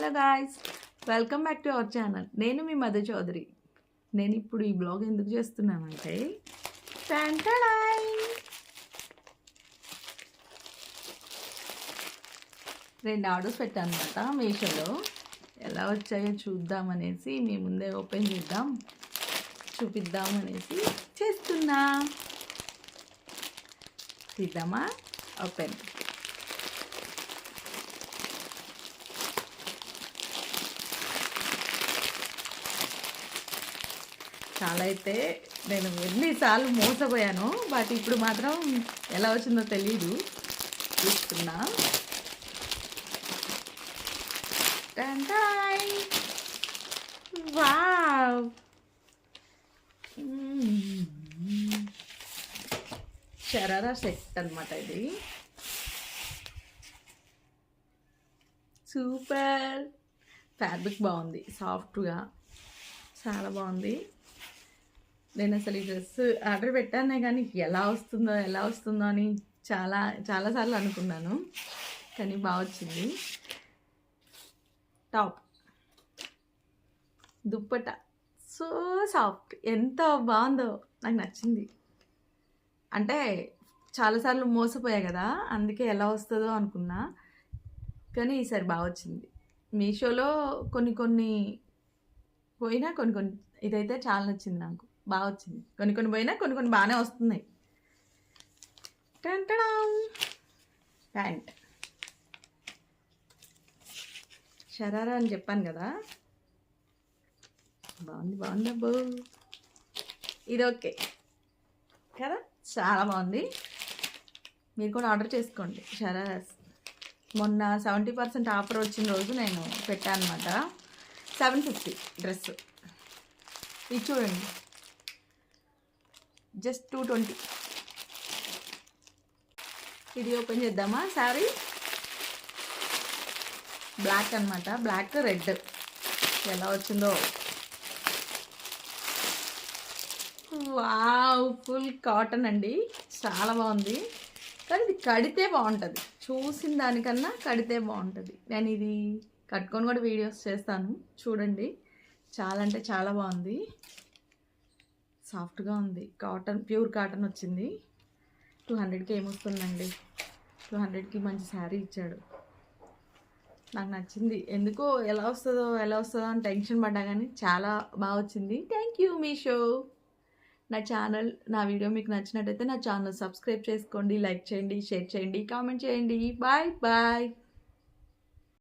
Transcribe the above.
Hello guys, welcome back to our channel. నేను మీ మధు చౌదరి. నేను ఇప్పుడు ఈ బ్లాగ్ ఎందుకు చేస్తున్నానంటే టంటడాయ్! 2 ఆర్డర్స్ పెట్టాను అనమాట మీషోలో. ఎలా వచ్చాయో చూద్దామనేసి మీ ముందే ఓపెన్ చూపిద్దామనేసి చేస్తున్నా. తీద్దామా? ఓపెన్. చాలా అయితే నేను ఎన్నిసార్లు మోసపోయాను, బట్ ఇప్పుడు మాత్రం ఎలా వచ్చిందో తెలీదు. చూస్తున్నా. వావ్! షరారా సెట్ అనమాట ఇది. సూపర్. ఫ్యాబ్రిక్ బాగుంది, సాఫ్ట్గా చాలా బాగుంది. నేను అసలు ఈ డ్రెస్ ఆర్డర్ పెట్టానే కానీ ఎలా వస్తుందో అని చాలాసార్లు అనుకున్నాను, కానీ బాగా వచ్చింది. టాప్, దుప్పట సో సాఫ్ట్, ఎంత బాగుందో, నాకు నచ్చింది. అంటే చాలాసార్లు మోసపోయా కదా, అందుకే ఎలా వస్తుందో అనుకున్నా, కానీ ఈసారి బాగా వచ్చింది. మీషోలో కొన్ని పోయినా కొన్ని ఇదైతే చాలా నచ్చింది, నాకు బాగా వచ్చింది. కొన్ని పోయినా కొన్ని బాగానే వస్తున్నాయి. ప్యాంట్ షరారా అని చెప్పాను కదా, బాగుంది అబ్బో. ఇది ఓకే కదా, చాలా బాగుంది. మీరు కూడా ఆర్డర్ చేసుకోండి షరారాస్. మొన్న 70% ఆఫర్ వచ్చిన రోజు నేను పెట్టాను అనమాట. 750 డ్రెస్. ఇది చూడండి, జస్ట్ 220. ఇది ఓపెన్ చేద్దామా? శారీ బ్లాక్ అనమాట, బ్లాక్ రెడ్. ఎలా వచ్చిందో. వావ్, ఫుల్ కాటన్ అండి, చాలా బాగుంది. కానీ ఇది కడితే బాగుంటుంది, చూసిన దానికన్నా కడితే బాగుంటుంది. నేను ఇది కట్టుకొని కూడా వీడియోస్ చేస్తాను, చూడండి. చాలా అంటే చాలా బాగుంది, సాఫ్ట్గా ఉంది. కాటన్, ప్యూర్ కాటన్ వచ్చింది. 200కి ఏమొస్తుందండి, 200కి మంచి శారీ ఇచ్చాడు. నాకు నచ్చింది. ఎందుకో ఎలా వస్తుందో అని టెన్షన్ పడ్డా, కానీ చాలా బాగా వచ్చింది. Thank you Meesho. నా వీడియో మీకు నచ్చినట్టయితే నా ఛానల్ సబ్స్క్రైబ్ చేసుకోండి, లైక్ చేయండి, షేర్ చేయండి, కామెంట్ చేయండి. Bye bye.